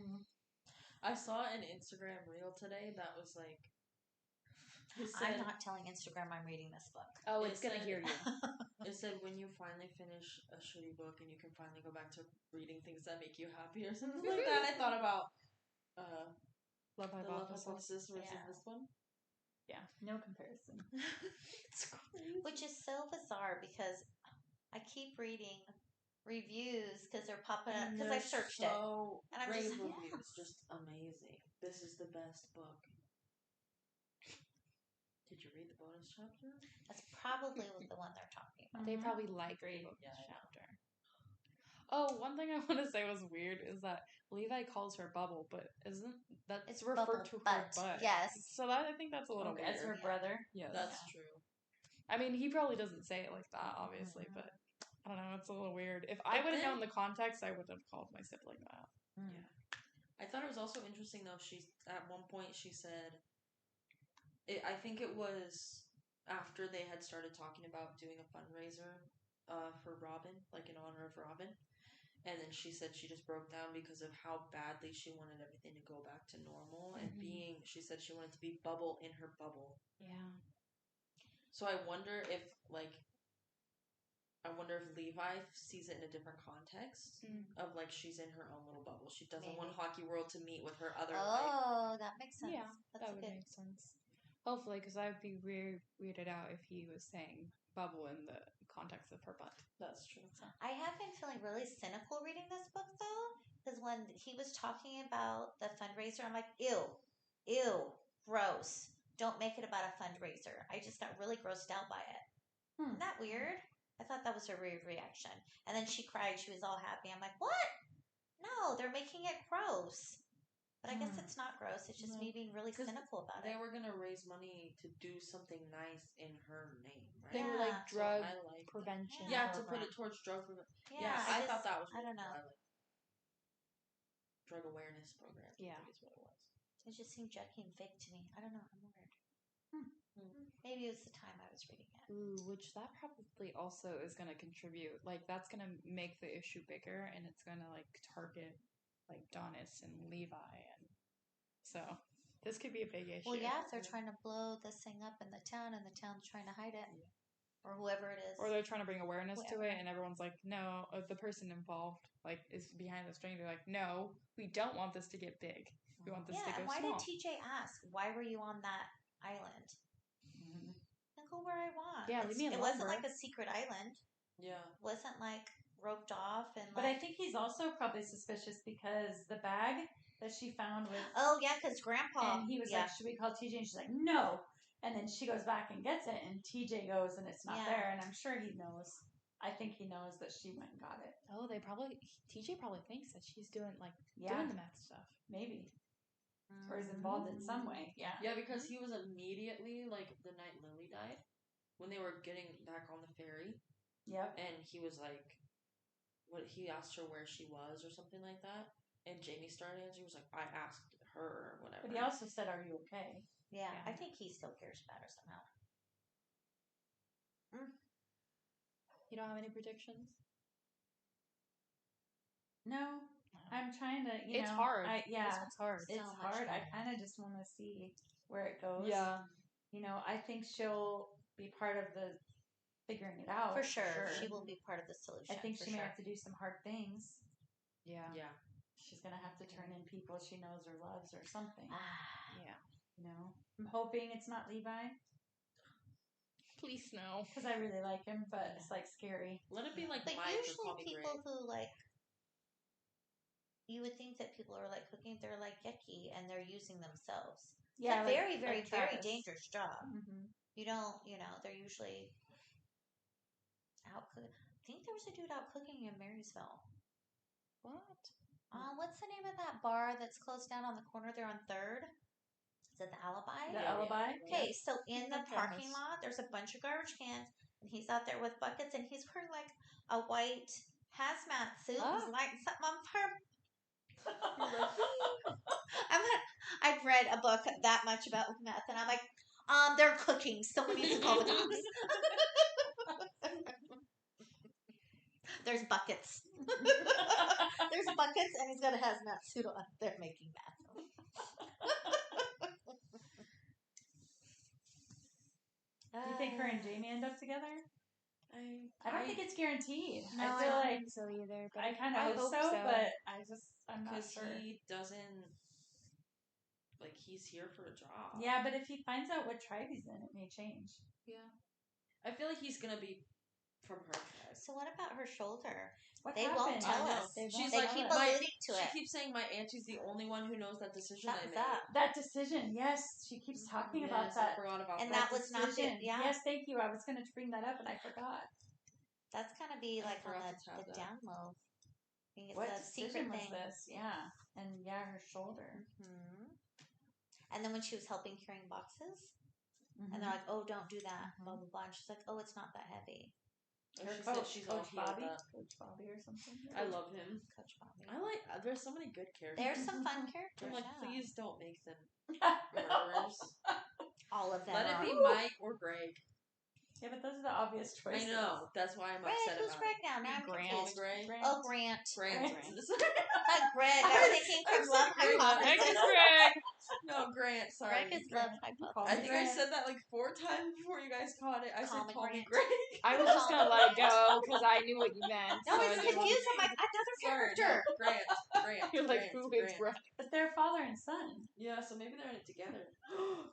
I saw an Instagram reel today that was like... It I'm said, not telling Instagram I'm reading this book. Oh, It it's going to said- hear you. It said when you finally finish a shitty book and you can finally go back to reading things that make you happy or something like that. I thought about Love the Love Hypothesis. Hypothesis versus Yeah. this one. Yeah, no comparison. It's crazy. Which is so bizarre because I keep reading reviews because they're popping up because I searched it. And I'm rave just like, reviews, just amazing. This is the best book. Did you read the bonus chapter? That's probably the one they're talking about. They probably like the Agreed. bonus Yeah, I know. chapter. Oh, one thing I want to say was weird is that Levi calls her Bubble, but isn't that It's referred Bubble to her Butt, butt? yes. So that I think that's a little Okay, weird. as her brother. Yes. That's true. I mean, he probably doesn't say it like that, obviously, but I don't know. It's a little weird. If I But would have then- known the context, I would have called my sibling that. Yeah. I thought it was also interesting though. At one point she said, I think it was after they had started talking about doing a fundraiser for Robin, like in honor of Robin, and then she said she just broke down because of how badly she wanted everything to go back to normal and she said she wanted to be Bubble in her bubble. Yeah. So I wonder if Levi sees it in a different context of like she's in her own little bubble. She doesn't want Maybe. Hockey World to meet with her other life. Oh, that makes sense. Yeah, That's that would make sense. Hopefully, because I'd be weirded out if he was saying Bubble in the context of her butt. That's true. I have been feeling really cynical reading this book though, because when he was talking about the fundraiser, I'm like, ew, gross. Don't make it about a fundraiser. I just got really grossed out by it. Isn't that weird? I thought that was her reaction. And then she cried. She was all happy. I'm like, what? No, they're making it gross. But I guess it's not gross. It's just me being really cynical about They it. were gonna raise money to do something nice in her name, right? They were Yeah. like drug I like prevention. Yeah, to program. put it towards drug prevention. Yeah, I thought that was. I don't know. I like drug awareness program. Yeah. I think is what it was. It just seemed junky and fake to me. I don't know. I'm weird. Maybe it was the time I was reading it. Ooh, which that probably also is going to contribute. Like, that's going to make the issue bigger, and it's going to, like, target, like, Donis and Levi. And so, this could be a big issue. Well, yeah, if they're trying to blow this thing up in the town and the town's trying to hide it. Or whoever it is. Or they're trying to bring awareness to it, and everyone's like, no, the person involved, like, is behind the string. They're like, no, we don't want this to get big. We want this to go and why small. did TJ ask, why were you on that island? I go where I want. Yeah, leave me alone, It wasn't bro. like a secret island. Yeah. It wasn't like roped off and But like. I think he's also probably suspicious because the bag that she found with. Oh yeah, because Grandpa. And he was like, "Should we call TJ?" And she's like, "No." And then she goes back and gets it, and TJ goes, and it's not there. And I'm sure he knows. I think he knows that she went and got it. Oh, TJ probably thinks that she's doing the meth stuff. Maybe. Or is involved in some way. Yeah. Yeah, because he was immediately, like, the night Lily died, when they were getting back on the ferry. Yep. And he was like, he asked her where she was or something like that. And Jamie started answering. He was like, I asked her or whatever. But he also said, "Are you okay?" Yeah, I think he still cares about her somehow. You don't have any predictions? No. I'm trying to, it's hard. This one's hard. It's so much hard. I fun. kind of just want to see where it goes. Yeah. I think she'll be part of the figuring it out. For sure. She will be part of the solution. I think she may have to do some hard things. Yeah. Yeah. She's going to have to turn in people she knows or loves or something. Yeah. I'm hoping it's not Levi. Please no. Because I really like him, but it's like scary. Let it be like But Mike or usually Call Me people Greg. who like, you would think that people are like cooking, they're like yucky and they're using themselves. Yeah, it's a very, very, like very Travis. dangerous job. Mm-hmm. You don't, they're usually out cooking. I think there was a dude out cooking in Marysville. What? What's the name of that bar that's closed down on the corner there on 3rd? Is it the Alibi? The Alibi? Okay, so in the Okay. parking lot, there's a bunch of garbage cans, and he's out there with buckets, and he's wearing like a white hazmat suit. He's lighting something on fire. I've read a book that much about meth, and I'm like, they're cooking. Someone needs to call the cops. There's buckets. There's buckets, and he's got a hazmat suit on. They're making meth. Do you think her and Jamie end up together? I don't think it's guaranteed. No, I I feel don't like think so either. But I kind of hope so, but I'm not sure. Because he doesn't, like, he's here for a job. Yeah, but if he finds out what tribe he's in, it may change. Yeah. I feel like he's going to be from her tribe. So what about her shoulder? What They happened? won't tell I know. us. She's They like, keep my- alluding to it. She keeps saying my auntie's the only one who knows that decision That I was made. that. That decision, yes. She keeps talking about Yes, that. I forgot about And that. that was not decision. the- yeah. Yes, thank you. I was going to bring that up and I forgot. That's gonna be I like on forgot to tab the that. down low. I think it's What a decision secret was thing. this? Yeah. And yeah, her shoulder. Hmm. And then when she was helping carrying boxes, Mm-hmm. and they're like, "Oh, don't do that," blah blah blah. And she's like, "Oh, it's not that heavy." Oh, Her she said coach, she's Coach all healed Bobby. up. Coach Bobby or something. I love him. Coach Bobby. I like, there's so many good characters. There's some fun characters. I'm like, yeah. please don't make them murderers. All of them. Let it are. be Mike or Greg. Yeah, but those are the obvious I choices. know. That's why I'm Greg, upset who's about Greg it. now? Now I'm Grant. Call me confused. Greg. Oh, Grant. Francis. Not Greg. I was thinking from Love Hypothesis. Greg. No, Grant. Sorry. Greg is Love Hypothesis. Call I me think I Grant. said that like 4 times before you guys caught it. I Call said me call me Grant. Greg. I was just gonna let it go because I knew what you meant. No, so I I was didn't want confused. I'm like, another Sorry, character. no, Grant. You're like, who is Grant. Greg? But they're father and son. Yeah, so maybe they're in it together.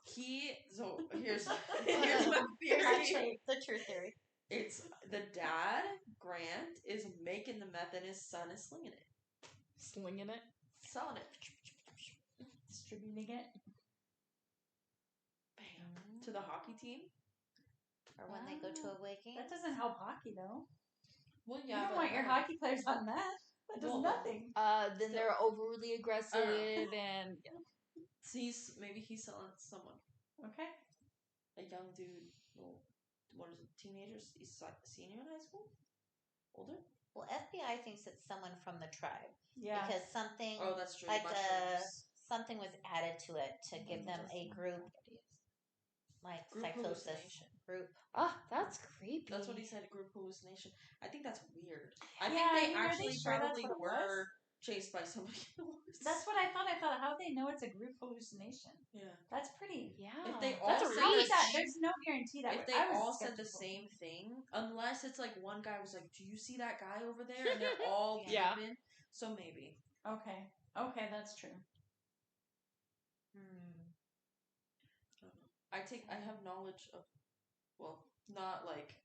Here's my Hot theory. take. The true theory. It's the dad, Grant, is making the meth and his son is slinging it. Slinging it. Selling it. Distributing it. Bam. To the hockey team. or when they go to away games. That doesn't help hockey, though. Well, You yeah, don't want your hockey players on that. That does Well, nothing. Then they're overly aggressive and maybe he's selling someone. Okay. A young dude. Well, what is it? Teenagers? He's like a senior in high school. Older. Well, FBI thinks it's someone from the tribe. Yeah. Because something. Oh, that's true. Like Mushrooms. something was added to it to give them a group, like Group psychosis hallucination. group. that's creepy. That's what he said. Group hallucination. I think that's weird. I Yeah, think they I mean, are they actually sure that's probably what it were was? chased by somebody else. That's what I thought. I thought, how do they know it's a group hallucination? Yeah. That's pretty. Yeah. If they That's all a said How the is that? same- There's no guarantee that If they all said the same thing, unless it's like one guy was like, "Do you see that guy over there?" and they're all Yeah. tripping. So maybe. Okay, that's true. I have knowledge of, well, not like,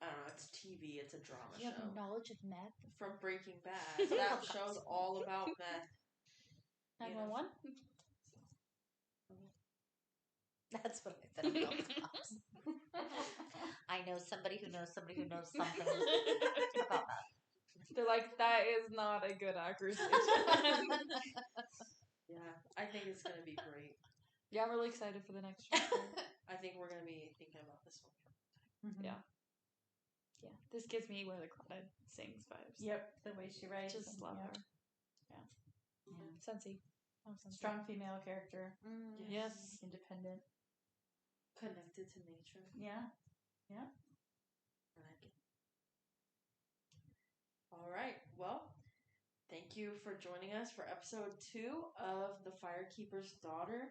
I don't know, it's TV, it's a drama You show. have knowledge of meth? From Breaking Bad. That show's all about meth. 911? That's what I said about cops. I know somebody who knows somebody who knows something about that. They're like, that is not a good accusation. Yeah, I think it's going to be great. Yeah, I'm really excited for the next chapter. I think we're going to be thinking about this one for a long time. Yeah. Yeah. This gives me Where the Cloud Sings vibes. Yep, the way she writes. Just love her. Yeah. Sensi. Strong female character. Yes. Independent. Connected to nature. Yeah. I like it. All right. Well, thank you for joining us for episode 2 of The Firekeeper's Daughter.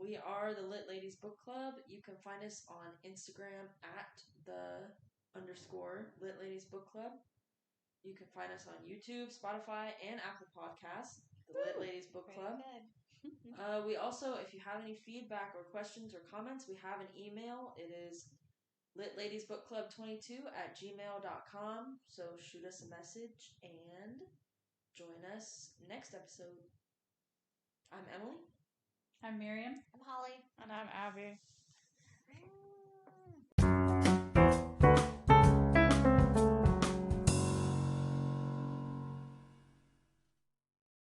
We are the Lit Ladies Book Club. You can find us on Instagram at _Lit Ladies Book Club. You can find us on YouTube, Spotify, and Apple Podcasts, the Lit Ladies Book Club. We also, if you have any feedback or questions or comments, we have an email. It is litladiesbookclub22@gmail.com. So shoot us a message and join us next episode. I'm Emily. I'm Miriam. I'm Holly. And I'm Abby.